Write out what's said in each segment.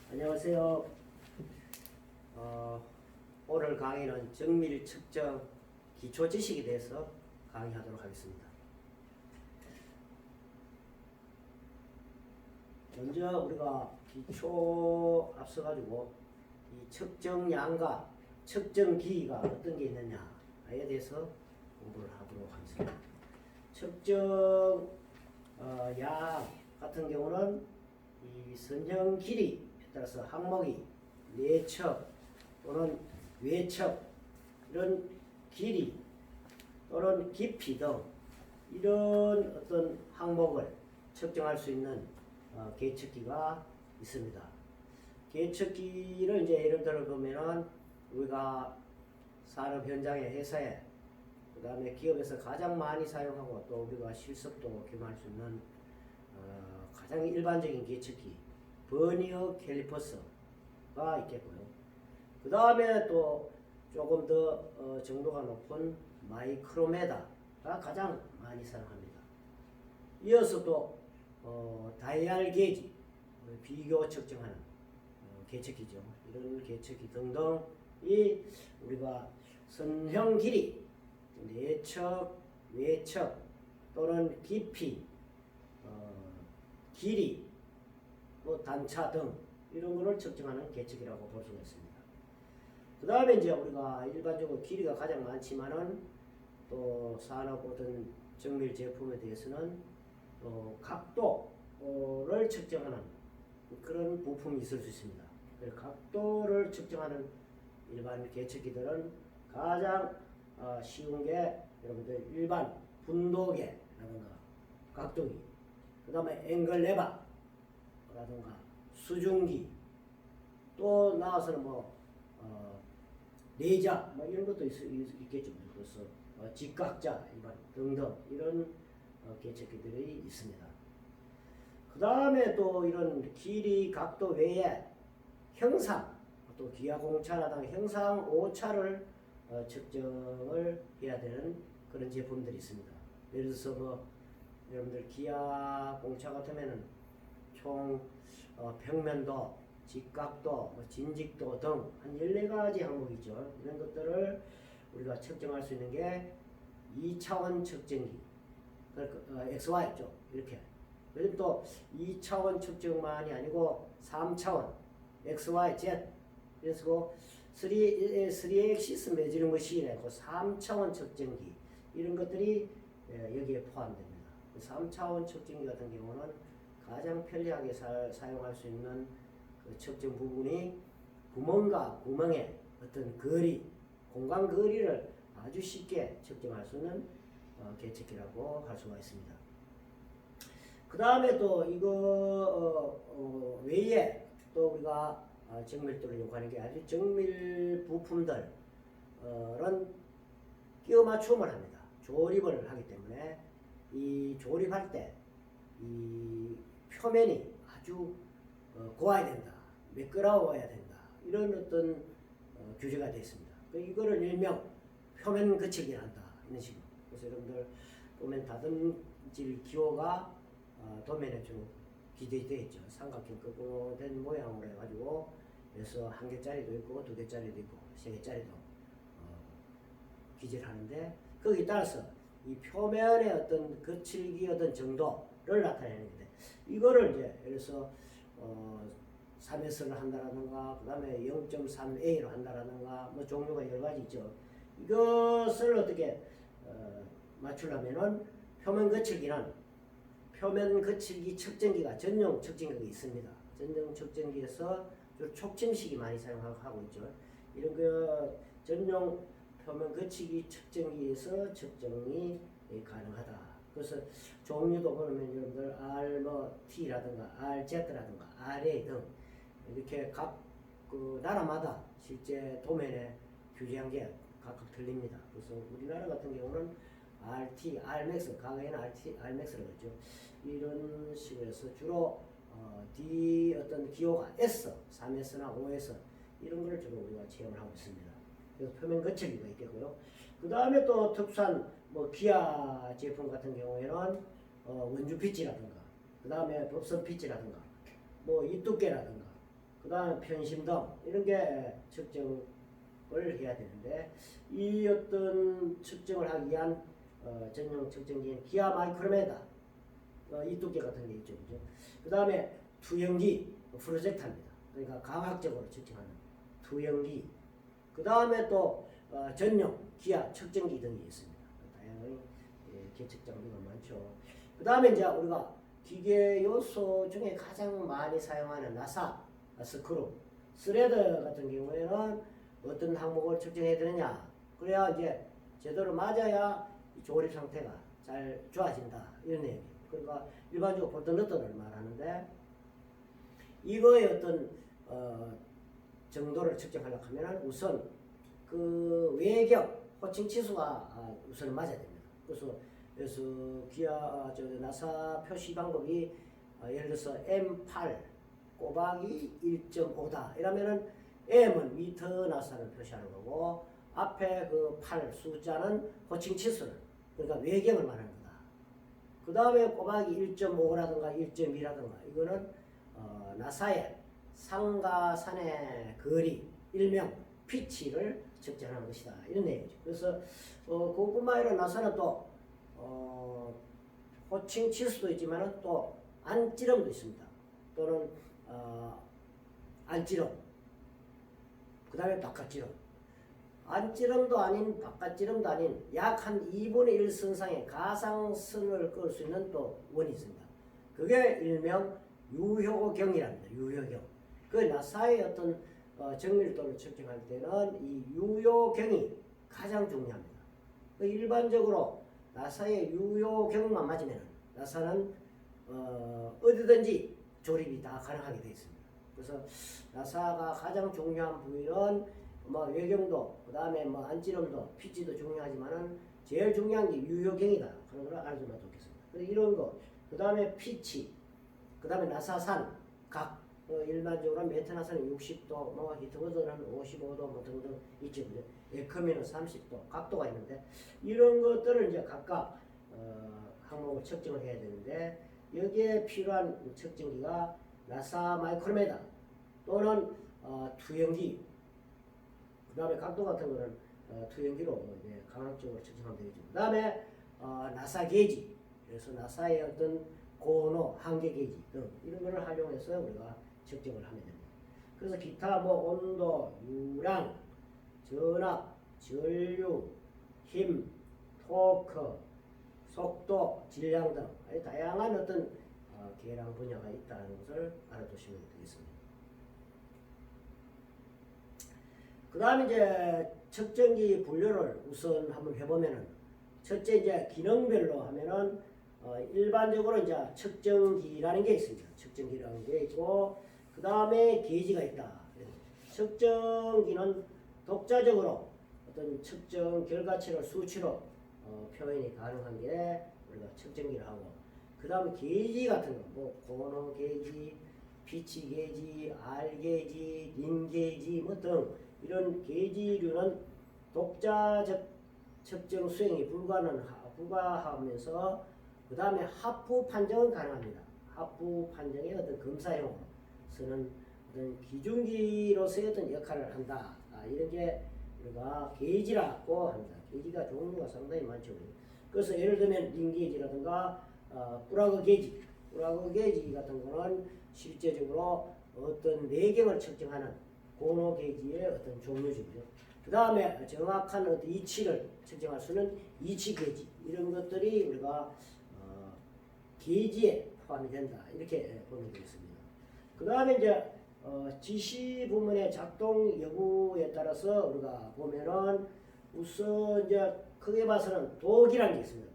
안녕하세요. 오늘 강의는 정밀 측정 기초 지식에 대해서 강의하도록 하겠습니다. 먼저 우리가 기초 앞서가지고 이 측정량과 측정기가 어떤 게 있느냐에 대해서 공부를 하도록 하겠습니다. 측정 양 같은 경우는 이 선형 길이에 따라서 항목이 내측 또는 외측 이런 길이 또는 깊이 등 이런 어떤 항목을 측정할 수 있는 계측기가 있습니다. 계측기를 이제 예를 들어 보면은 우리가 산업 현장에 회사에 그 다음에 기업에서 가장 많이 사용하고 또 우리가 실습도 경험할 수 있는 가장 일반적인 계측기 버니어 캘리퍼스가 있겠고요. 그 다음에 또 조금 더 정도가 높은 마이크로메다가 가장 많이 사용합니다. 이어서 또 다이얼 게이지 비교 측정하는 계측기죠. 이런 계측기 등등이 우리가 선형 길이, 내측, 외측 또는 깊이, 길이, 뭐 단차 등 이런 거를 측정하는 계측이라고 볼 수가 있습니다. 그 다음에 이제 우리가 일반적으로 길이가 가장 많지만은 또 산업 어떤 정밀 제품에 대해서는 또 각도를 측정하는 그런 부품이 있을 수 있습니다. 각도를 측정하는 일반 계측기들은 가장 쉬운 게 여러분들 일반 분도계라든가 각도기, 그 다음에 앵글 레버라든가 수중기, 또 나와서는 뭐 레이저 뭐 이런 것도 있겠죠. 그래서 직각자 일반 등등 이런 계측기들이 있습니다. 그 다음에 또 이런 길이 각도 외에 형상, 또 기하 공차라든가 형상 오차를 측정을 해야 되는 그런 제품들이 있습니다. 예를 들어서 뭐 여러분들 기하 공차 같으면은 총 평면도, 직각도, 뭐 진직도 등 한 14가지 항목이죠. 이런 것들을 우리가 측정할 수 있는 게 2차원 측정기, XY죠. 이렇게. 그리고 또 2차원 측정만이 아니고 3차원, XY, Z, 그래서 3액시스 메저링 머신이라고 3차원 측정기 이런 것들이 여기에 포함됩니다. 3차원 측정기 같은 경우는 가장 편리하게 사용할 수 있는 그 측정 부분이 구멍과 구멍의 어떤 거리, 공간 거리를 아주 쉽게 측정할 수 있는 계측기라고 할 수가 있습니다. 그 다음에 또 이거 외에 또 우리가 정밀도를 요구하는 게 아주 정밀 부품들은 끼워 맞춤을 합니다. 조립을 하기 때문에 이 조립할 때 이 표면이 아주 고와야 된다, 매끄러워야 된다 이런 어떤 규제가 되어 있습니다. 이거를 일명 표면 거칠기를 한다 이런 식으로. 그래서 여러분들 보면 다듬질 기호가 도면에 좀 기재되어 있죠. 삼각형 끄고 된 모양으로 해가지고 그래서 1개짜리도 있고 2개짜리도 있고 3개짜리도 기재를 하는데 거기에 따라서 이 표면의 어떤 거칠기 어떤 정도를 나타내는 건데 이거를 이제 예를 들어서 3S를 한다라든가 그 다음에 0.3A로 한다라든가 뭐 종류가 여러 가지 있죠. 이것을 어떻게 맞추려면은 표면 거칠기 측정기가 전용 측정기가 있습니다. 전용 측정기에서 촉침식이 많이 사용하고 있죠. 이런 그 전용 표면 거치기 측정기에서 측정이 가능하다. 그래서 종류도 보면 여러분들 RT라든가 RZ라든가 RA 등 이렇게 각 그 나라마다 실제 도면에 규제한 게 각각 틀립니다. 그래서 우리나라 같은 경우는 RT, Rmax, 과거에는 RT, Rmax라고 했죠. 이런 식으로 해서 주로 D 어떤 기호가 S, 3S나 5S 이런 거를 주로 우리가 체험을 하고 있습니다. 그래서 표면 거칠기가 있겠고요. 그 다음에 또 특수한 뭐 기아 제품 같은 경우에는 원주 피치라든가 그 다음에 법선 피치라든가 뭐 이 두께라든가 그 다음에 편심 등 이런 게 측정을 해야 되는데 이 어떤 측정을 하기 위한 전용 측정기인 기아 마이크로메다 이 두께 같은 게 있죠. 그죠? 그 다음에 투영기 프로젝터입니다. 그러니까 광학적으로 측정하는 투영기. 그 다음에 또 전용 기아 측정기 등이 있습니다. 다양한 계측 장비가 많죠. 그 다음에 이제 우리가 기계 요소 중에 가장 많이 사용하는 나사 스크루, 스레드 같은 경우에는 어떤 항목을 측정해야 되느냐. 그래야 이제 제대로 맞아야 조립 상태가 잘 좋아진다. 이런 내용이에요. 그러니까 일반적으로 볼트 너트를 말하는데 이거의 어떤 정도를 측정하려고 하면 우선 그 외경 호칭 치수가 우선 맞아야 됩니다. 그래서 기아 나사 표시 방법이 예를 들어서 M8 꼬박이 1.5다 이러면은 M은 미터 나사를 표시하는 거고 앞에 그 8 숫자는 호칭 치수를 그러니까 외경을 말하는 거다. 그 다음에 꼬박이 1.5라든가 1.2라든가 이거는 나사의 상가산의 거리 일명 피치를 측정하는 것이다. 이런 내용이죠. 그래서 그것뿐만 아니라 나사는 또 호칭 치수도 있지만 또 안찌름도 있습니다. 또는 안찌름 그 다음에 바깥찌름 안찌름도 아닌 바깥찌름도 아닌 약 한 2분의 1 선상의 가상선을 끌 수 있는 또 원이 있습니다. 그게 일명 유효경이랍니다. 유효경. 그 나사의 어떤 정밀도를 측정할 때는 이 유효경이 가장 중요합니다. 일반적으로 나사의 유효경만 맞으면 나사는 어디든지 조립이 다 가능하게 되어 있습니다. 그래서 나사가 가장 중요한 부위는 외경도, 그 다음에 안찌름도, 피치도 중요하지만은 제일 중요한 게 유효경이다. 그런 걸 알아두면 좋겠습니다. 이런 거, 그 다음에 피치, 그 다음에 나사산, 각, 일반적으로 메트 나사는 60도, 히트보드는 55도 등등 있죠. 에크미는 30도, 각도가 있는데 이런 것들을 이제 각각 항목을 측정을 해야 되는데 여기에 필요한 측정기가 나사 마이크로메다 또는 투영기, 그 다음에 각도 같은 거는 투영기로 이제 강압적으로 측정하면 되겠죠. 그 다음에 나사 게이지, 그래서 나사의 어떤 고노, 한계 게이지 등 이런 거를 활용해서 우리가 측정을 하면 됩니다. 그래서 기타 온도, 유량, 전압, 전류, 힘, 토크, 속도, 질량 등 다양한 어떤 계량 분야가 있다는 것을 알아두시면 되겠습니다. 그 다음에 이제 측정기 분류를 우선 한번 해보면은 첫째 이제 기능별로 하면은 일반적으로 이제 측정기라는 게 있습니다. 측정기라는 게 있고 그 다음에 게이지가 있다. 측정기는 독자적으로 어떤 측정 결과치를 수치로 표현이 가능한 게 우리가 측정기를 하고 그 다음에 게이지 같은 거 고노 게이지, 피치 게이지, R 게이지, 린 게이지 등 이런 게이지류는 독자적 측정 수행이 불가하면서 그 다음에 합부 판정은 가능합니다. 합부 판정의 어떤 검사용으로 쓰는 어떤 기준기로서의 어떤 역할을 한다. 이런 게 우리가 게이지라고 합니다. 게이지가 종류가 상당히 많죠. 그래서 예를 들면 린 게이지라든가 플러그 게이지, 플러그 게이지 같은 거는 실제적으로 어떤 내경을 측정하는 고노 게이지의 어떤 종류죠. 그 다음에 정확한 어떤 이치를 측정할 수 있는 이치 게이지 이런 것들이 우리가 게이지에 포함이 된다. 이렇게 보면 되겠습니다. 그 다음에 이제 지시 부문의 작동 여부에 따라서 우리가 보면은 우선 이제 크게 봐서는 도기라는 게 있습니다.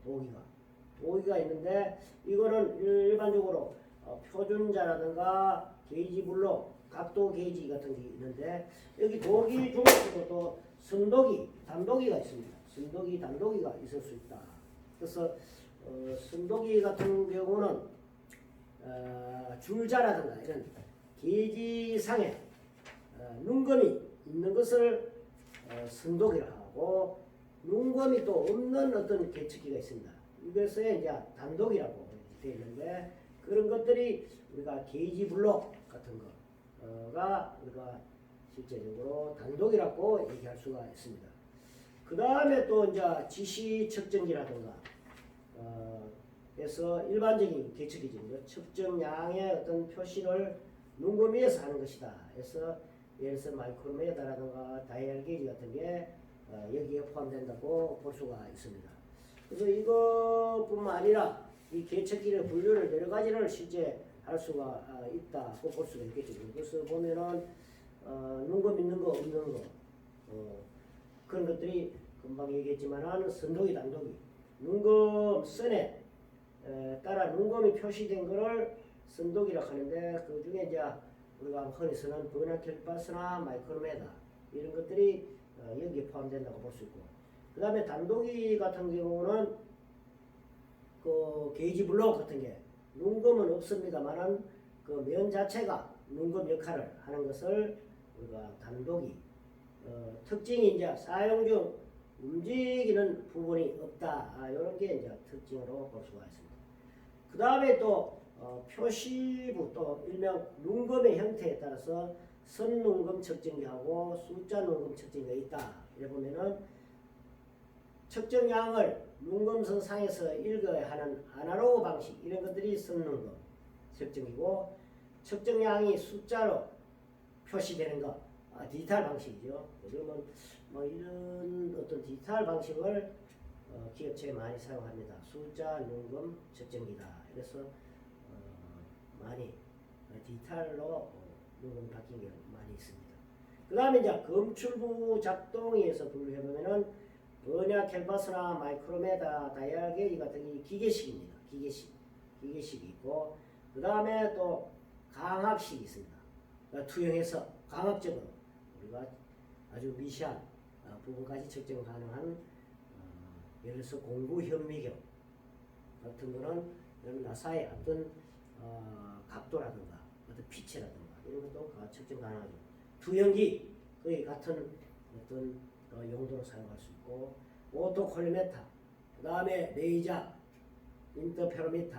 도기가 있는데 이거는 일반적으로 표준자라든가 게이지 블록, 각도 게이지 같은 게 있는데 여기 도기 중에서도 또 순도기, 단도기가 있습니다. 순도기, 단도기가 있을 수 있다. 그래서 순도기 같은 경우는 줄자라든가 이런 게이지상에 눈금이 있는 것을 순도기를 하고 눈금이 또 없는 어떤 계측기가 있습니다. 이것에 이제 단도기라고 되어 있는데 그런 것들이 우리가 게이지 블록 같은 거가 형태가 우리가 실제적으로 단독이라고 얘기할 수가 있습니다. 그 다음에 또 이제 지시 측정기라든가 그래서 일반적인 계측이죠. 측정량의 어떤 표시를 눈금 위에서 하는 것이다. 그래서 예를 들어서 마이크로메다라든가 다이얼 게이지 같은 게 여기에 포함된다고 볼 수가 있습니다. 그래서 이것뿐만 아니라 이 계측기의 분류를 여러 가지를 실제 할 수가 있다고 볼 수가 있겠죠. 그래서 보면은 눈금 있는 거 없는 거 그런 것들이 금방 얘기했지만은 선도기 단도기 눈금 선에 따라 눈금이 표시된 거를 선도기라고 하는데 그 중에 이제 우리가 흔히 쓰는 버나켈바스나 마이크로메다 이런 것들이 여기에 포함된다고 볼 수 있고 그 다음에 단도기 같은 경우는 그 게이지 블록 같은 게 눈금은 없습니다만은 그 면 자체가 눈금 역할을 하는 것을 우리가 단도기 특징이 이제 사용 중 움직이는 부분이 없다. 이런 게 이제 특징으로 볼 수가 있습니다. 그 다음에 또 표시부 또 일명 눈금의 형태에 따라서 선눈금 측정기하고 숫자 눈금 측정기가 있다. 이래 보면은 측정량을 눈금선 상에서 읽어야 하는 아날로그 방식 이런 것들이 선눈금 측정기고 측정량이 숫자로 표시되는 것 디지털 방식이죠. 그러면 뭐 이런 어떤 디지털 방식을 기업체에 많이 사용합니다. 숫자 눈금 측정기다. 그래서 많이 디지털로 눈금 바뀐 게 많이 있습니다. 그 다음에 이제 검출부 작동에 의해서 분류해보면은 버냐 캘바스나 마이크로메다 다이얼 게이지 같은 게 기계식입니다. 기계식이 있고 그 다음에 또 강학식이 있습니다. 그러니까 투영해서 강학적으로 우리가 아주 미시한 부분까지 측정 가능한 예를 들어서 공구 현미경 같은 거는 나사의 어떤 각도라든가 어떤 피치라든가 이런 것도 측정 가능하죠. 투영기 거의 같은 어떤 용도로 사용할 수 있고 오토콜리메타 그 다음에 레이저 인터페로미터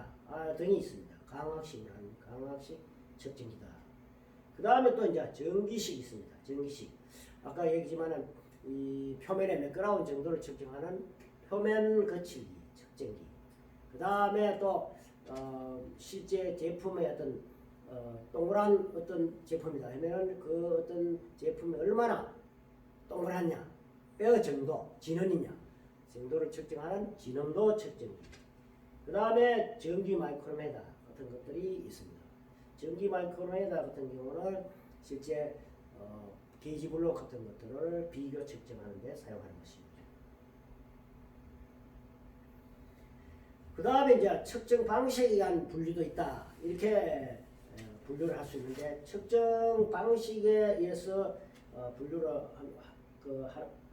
등이 있습니다. 강학식을 하는 강학식 측정기다. 그 다음에 또 이제 전기식 있습니다. 전기식 아까 얘기지만은 이 표면의 매끄러운 정도를 측정하는 표면 거칠기 측정기. 그 다음에 또 실제 제품의 어떤 동그란 어떤 제품이다 하면은 그 어떤 제품이 얼마나 동그랗냐, 뼈 정도, 진원이냐 정도를 측정하는 진원도 측정기. 그 다음에 전기 마이크로메다 같은 것들이 있습니다. 전기 마이크로메다 같은 경우는 실제 게이지 블록 같은 것들을 비교 측정하는 데 사용하는 것입니다. 그 다음에 이제 측정 방식에 의한 분류도 있다. 이렇게 분류를 할 수 있는데 측정 방식에 의해서 분류를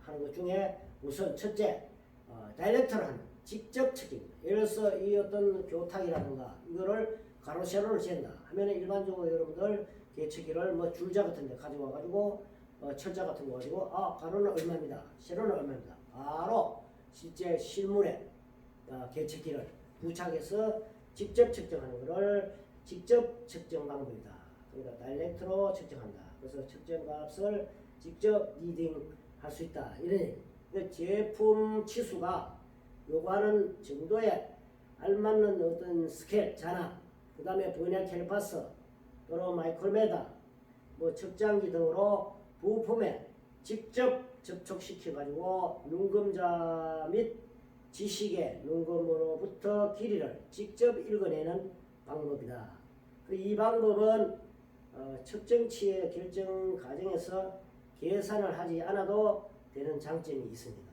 하는 것 중에 우선 첫째 다이렉트로 하는 직접 측정입니다. 예를 들어서 이 어떤 교탁이라든가 이거를 가로 세로를 잰다 하면은 일반적으로 여러분들 계측기를 뭐 줄자 같은 데 가져와 가지고 철자 같은 거 가지고 가로는 얼마입니다. 세로는 얼마입니다. 바로 실제 실물에 계측기를 부착해서 직접 측정하는 것을 직접 측정 방법이다. 그러니까 다이렉트로 측정한다. 그래서 측정 값을 직접 리딩할 수 있다. 이런 제품 치수가 요구하는 정도에 알맞는 어떤 스케일, 잔화, 그 다음에 버냐 캘리퍼스 또는 마이크로메다, 뭐 측정기 등으로 부품에 직접 접촉시켜 가지고 눈금자 및 지식의 눈금으로부터 길이를 직접 읽어내는 방법이다. 이 방법은 측정치의 결정 과정에서 계산을 하지 않아도 되는 장점이 있습니다.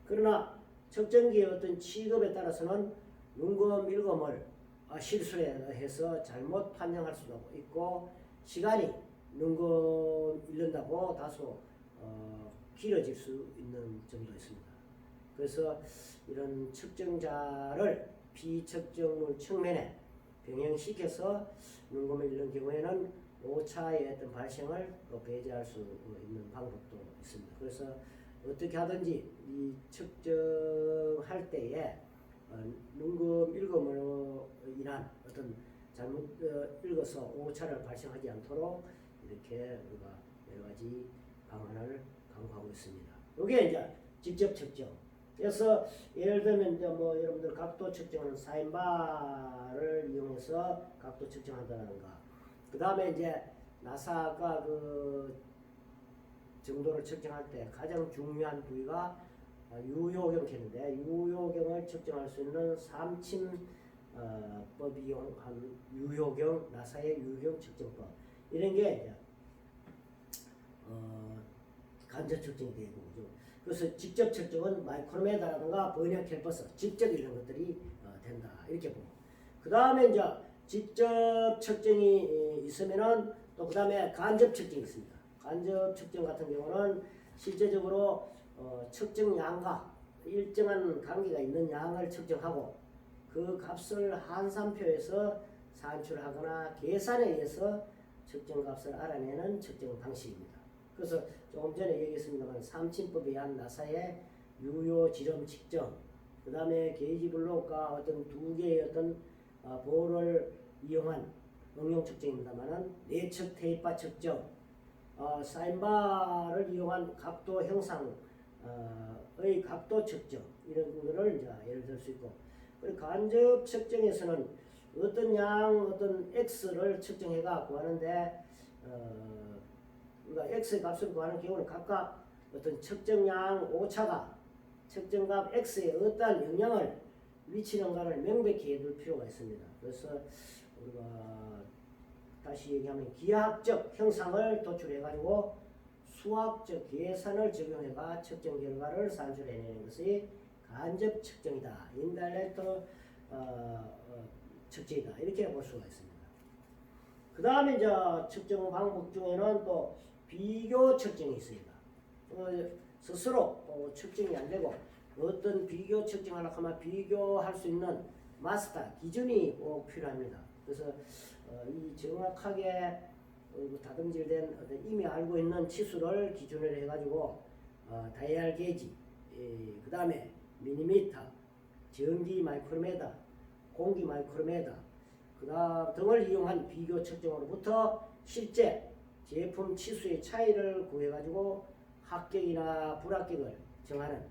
그러나 측정기의 어떤 취급에 따라서는 눈금 읽음을 실수해서 잘못 판정할 수도 있고 시간이 눈금 읽는다고 다소 길어질 수 있는 점도 있습니다. 그래서 이런 측정자를 비측정물 측면에 병행시켜서 눈금을 읽는 경우에는 오차의 어떤 발생을 배제할 수 있는 방법도 있습니다. 그래서 어떻게 하든지 이 측정할 때에 눈금 읽음으로 인한 어떤 잘못 읽어서 오차를 발생하지 않도록 이렇게 우리가 여러 가지 방안을 강구하고 있습니다. 이게 이제 직접 측정. 그래서 예를 들면 이제 뭐 여러분들 각도 측정하는 사인바를 이용해서 각도 측정한다든가. 그 다음에 이제 나사가 그 정도를 측정할 때 가장 중요한 부위가 유효경인데 유효경을 측정할 수 있는 삼침법이 이용한 유효경 나사의 유효경 측정법 이런 게 이제 간접 측정이 되고 그죠. 그래서 직접 측정은 마이크로메다라든가 버니어 캘퍼스 직접 이런 것들이 된다 이렇게 보고 그 다음에 이제 직접 측정이 있으면은 또 그 다음에 간접 측정이 있습니다. 간접 측정 같은 경우는 실제적으로 측정량과 일정한 관계가 있는 양을 측정하고 그 값을 한산표에서 산출하거나 계산에 의해서 측정값을 알아내는 측정 방식입니다. 그래서 조금 전에 얘기했습니다만 삼침법에 의한 나사의 유효 지름 측정, 그 다음에 게이지 블록과 어떤 두 개의 어떤 볼을 이용한 응용 측정입니다만은 내측 테이프 측정, 사인바를 이용한 각도 형상의 각도 측정 이런 것을 이제 예를 들 수 있고 그리고 간접 측정에서는 어떤 어떤 x를 측정해가 구하는데 우리가 x의 값을 구하는 경우는 각각 어떤 측정량 오차가 측정값 x에 어떠한 영향을 미치는가를 명백히 해둘 필요가 있습니다. 그래서 우리가 다시 얘기하면 기하학적 형상을 도출해가지고 수학적 계산을 적용해가 측정 결과를 산출해내는 것이 간접 측정이다. 인다이렉트 측정이다. 이렇게 볼 수가 있습니다. 그 다음에 이제 측정 방법 중에는 또 비교 측정이 있습니다. 스스로 측정이 안 되고 어떤 비교 측정하려고 하면 비교할 수 있는 마스터 기준이 꼭 필요합니다. 그래서 이 정확하게 다듬질된 어떤 이미 알고 있는 치수를 기준으로 해가지고 다이얼 게이지, 그 다음에 밀리미터, 전기 마이크로메다, 공기 마이크로메다, 그다음 등을 이용한 비교 측정으로부터 실제 제품 치수의 차이를 구해가지고 합격이나 불합격을 정하는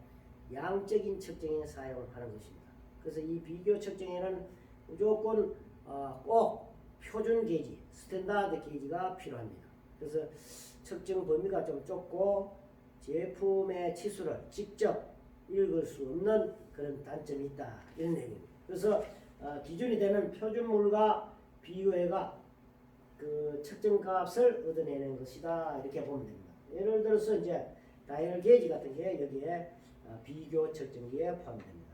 양적인 측정에 사용하는 것입니다. 그래서 이 비교 측정에는 무조건 꼭 표준 게이지, 스탠다드 게이지가 필요합니다. 그래서 측정 범위가 좀 좁고 제품의 치수를 직접 읽을 수 없는 그런 단점이 있다. 이런 내용입니다. 그래서 기준이 되는 표준물과 비교해가 그 측정값을 얻어내는 것이다. 이렇게 보면 됩니다. 예를 들어서 이제 다이얼 게이지 같은 게 여기에 비교 측정기에 포함됩니다.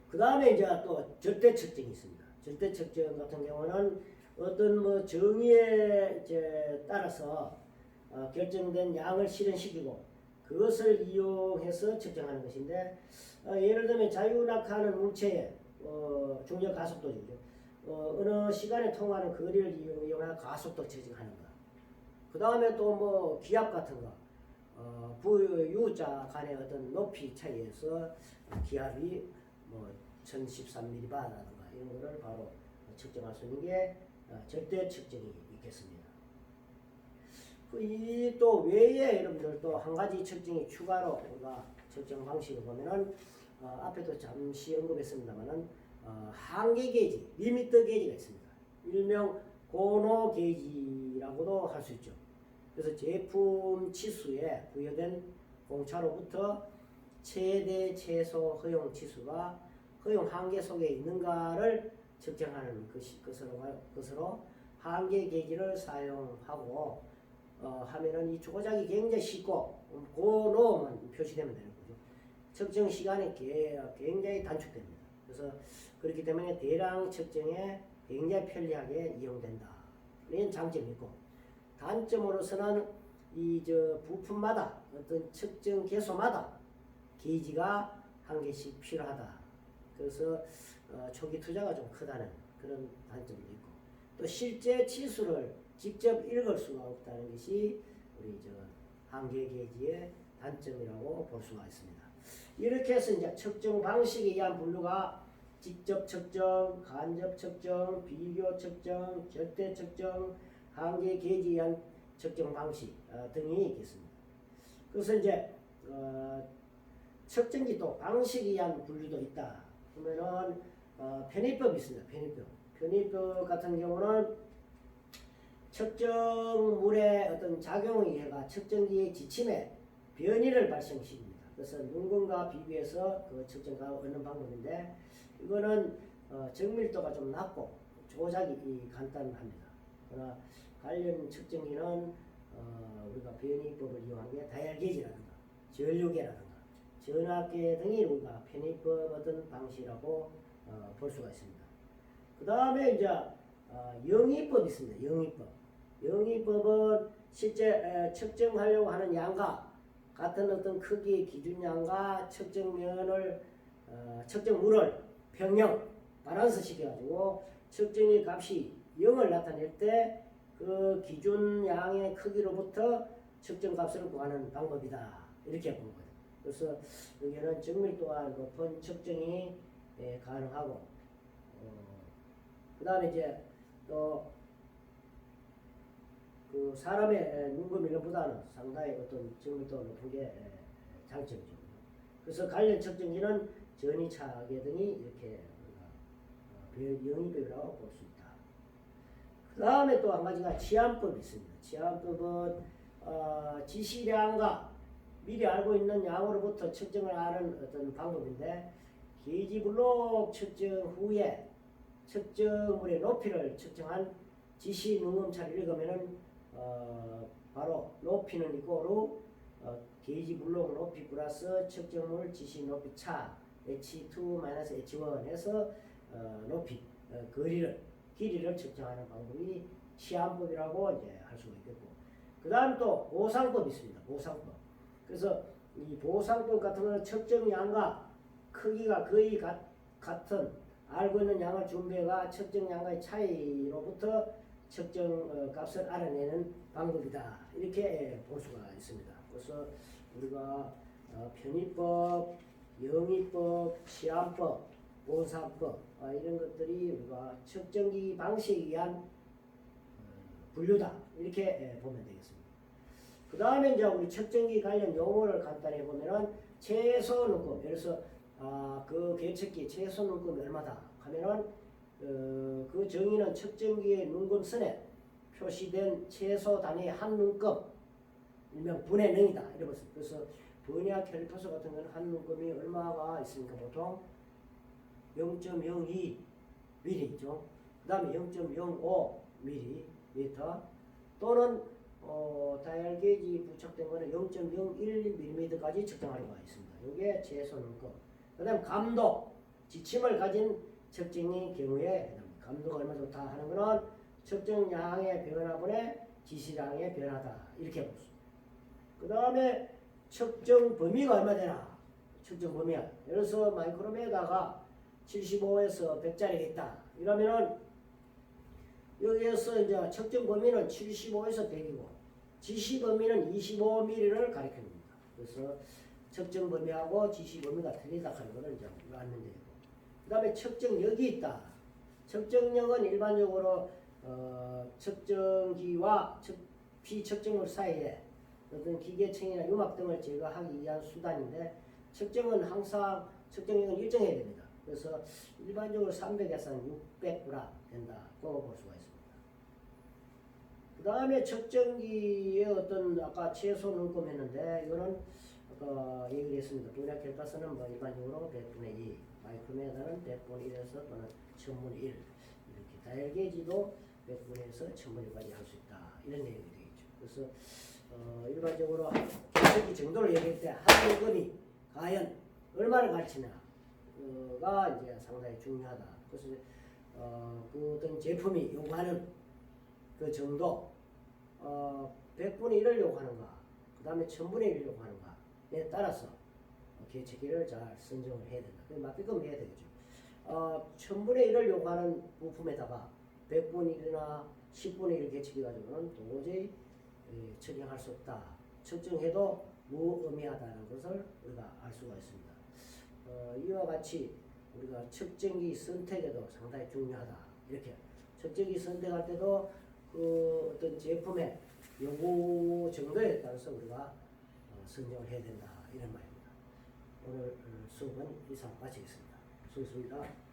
그 다음에 이제 또 절대 측정이 있습니다. 절대 측정 같은 경우는 어떤 뭐 정의에 이제 따라서 결정된 양을 실현시키고 그것을 이용해서 측정하는 것인데 예를 들면 자유낙하하는 물체의 중력 가속도죠. 어느 시간에 통하는 거리를 이용한 가속도 측정하는 것. 그 다음에 또 뭐 기압 같은 거, 부유자 간의 어떤 높이 차이에서 기압이 뭐 1013mB라든가 이런 거를 바로 측정할 수 있는 게 절대 측정이 있겠습니다. 이 또 외에 여러분들 또 한 가지 측정이 추가로 우리가 측정 방식을 보면은 앞에도 잠시 언급했습니다만은 한계 게이지, 리미터 게이지가 있습니다. 일명 고노 게이지라고도 할 수 있죠. 그래서 제품 치수에 부여된 공차로부터 최대 최소 허용 치수가 허용 한계 속에 있는가를 측정하는 것으로 한계 게이지를 사용하고 하면은 이 조작이 굉장히 쉽고 고노만 표시되면 되는 거죠. 측정 시간이 굉장히 단축됩니다. 그래서 그렇기 때문에 대량 측정에 굉장히 편리하게 이용된다. 이런 장점이 있고 단점으로서는 이 부품마다 어떤 측정 개소마다 게이지가 한 개씩 필요하다. 그래서 초기 투자가 좀 크다는 그런 단점도 있고 또 실제 치수를 직접 읽을 수가 없다는 것이 우리 한계 게이지의 단점이라고 볼 수가 있습니다. 이렇게 해서 이제 측정 방식에 의한 분류가 직접 측정, 간접 측정, 비교 측정, 절대 측정, 한계 계지에 의한 측정 방식 등이 있겠습니다. 그래서 이제 측정기 또 방식에 의한 분류도 있다. 그러면은 편의법이 있습니다. 편의법 같은 경우는 측정물의 어떤 작용에 의해가 측정기의 지침에 변이를 발생시킵니다. 그래서 눈금과 비교해서 그 측정값을 얻는 방법인데 이거는 정밀도가 좀 낮고 조작이 간단합니다. 그러나 관련 측정기는 우리가 변이법을 이용한 게 다혈계지라든가 전류계라든가 전압계 등이 우리가 편의법 어떤 방식이라고 볼 수가 있습니다. 그 다음에 이제 영위법이 있습니다. 영위법은 실제 측정하려고 하는 양과 같은 어떤 크기의 기준양과 측정물을 평형 바란스 시켜가지고 측정의 값이 0을 나타낼 때 그 기준양의 크기로부터 측정값을 구하는 방법이다. 이렇게 보는 거예요. 그래서 여기는 정밀도가 높은 측정이 가능하고 그 다음에 이제 또 그 사람의 눈금 이런 보다는 상당히 어떤 정밀도가 높은 게 장점이죠. 그래서 관련 측정기는 전이차계 등이 이렇게 영위법이라고 볼 수 있다. 그 다음에 또 한 가지가 치안법이 있습니다. 치안법은 지시량과 미리 알고 있는 양으로부터 측정을 하는 어떤 방법인데 게이지블록 측정 후에 측정물의 높이를 측정한 지시 눈금차를 읽으면은 바로 높이는 이꼬로 게이지블록 높이 플러스 측정물 지시 높이 차 H2-H1 해서 높이 길이를 측정하는 방법이 치안법이라고 이제 할 수가 있겠고 그 다음 또 보상법이 있습니다. 보상법. 그래서 이 보상법 같은 경우는 측정량과 크기가 거의 같은 알고 있는 양을 준비해가 측정량과의 차이로부터 측정 값을 알아내는 방법이다. 이렇게 볼 수가 있습니다. 그래서 우리가 편의법, 영위법, 치안법, 보상법 이런 것들이 우리가 측정기 방식에 의한 분류다. 이렇게 보면 되겠습니다. 그 다음에 이제 우리 측정기 관련 용어를 간단히 보면은 최소 눈금, 예를 들어서 그 계측기 최소 눈금이 얼마다 하면은 그 정의는 측정기의 눈금선에 표시된 최소 단위 한 눈금, 일명 분의 능이다. 이렇게 그래서 분야 캘리퍼스 같은 경우는 한 눈금이 얼마가 있습니까? 보통 0.02mm죠. 그 다음에 0.05mm 또는 다혈계지 부착된 거는 0.01mm까지 측정할 수가 있습니다. 이게 최소 눈금. 그 다음 감도, 지침을 가진 측정의 경우에 감도가 얼마 좋다 하는 거는 측정량의 변화분의 지시량의 변화다. 이렇게 볼 수 있습니다. 그 다음에 측정 범위가 얼마 되나? 측정 범위야. 예를 들어서 마이크로메다가 75에서 100짜리가 있다. 이러면은 여기에서 이제 측정 범위는 75에서 100이고 지시 범위는 25mm를 가리킵니다. 그래서 측정 범위하고 지시 범위가 틀리다 하는 것을 이제 알면 되고. 그 다음에 측정력이 있다. 측정력은 일반적으로 측정기와 피측정물 사이에 어떤 기계층이나 유막 등을 제거하기 위한 수단인데 측정은 항상 측정력은 일정해야 됩니다. 그래서 일반적으로 300에서 600g 된다고 볼 수가 있습니다. 그 다음에 측정기의 어떤 아까 최소 눈금 했는데 이거는 아까 얘기를 했습니다. 분야 캘파스는 뭐 일반적으로 100분의 2, 마이크로메다는 100분의 1에서 또는 1000분의 1 이렇게 다혈계지도 100분에서 1000분의 1까지 할 수 있다. 이런 내용이 되겠죠. 그래서 일반적으로 계측기 정도를 얘기할 때 한 눈금이 과연 얼마를 가르치냐가 이제 상당히 중요하다. 그래서 그 어떤 제품이 요구하는 그 정도 100분의 1을 요구하는가 그 다음에 1000분의 1을 요구하는가에 따라서 계측기를 잘 선정을 해야 된다. 맞게끔 해야 되겠죠. 1000분의 1을 요구하는 부품에다가 100분의 1이나 10분의 1 계측기 가지고는 도저히 측정할 수 없다. 측정해도 무의미하다는 것을 우리가 알 수가 있습니다. 이와 같이 우리가 측정기 선택에도 상당히 중요하다. 이렇게 측정기 선택할 때도 그 어떤 제품의 요구 정도에 따라서 우리가 선정을 해야 된다. 이런 말입니다. 오늘 수업은 이상 마치겠습니다. 수고했습니다.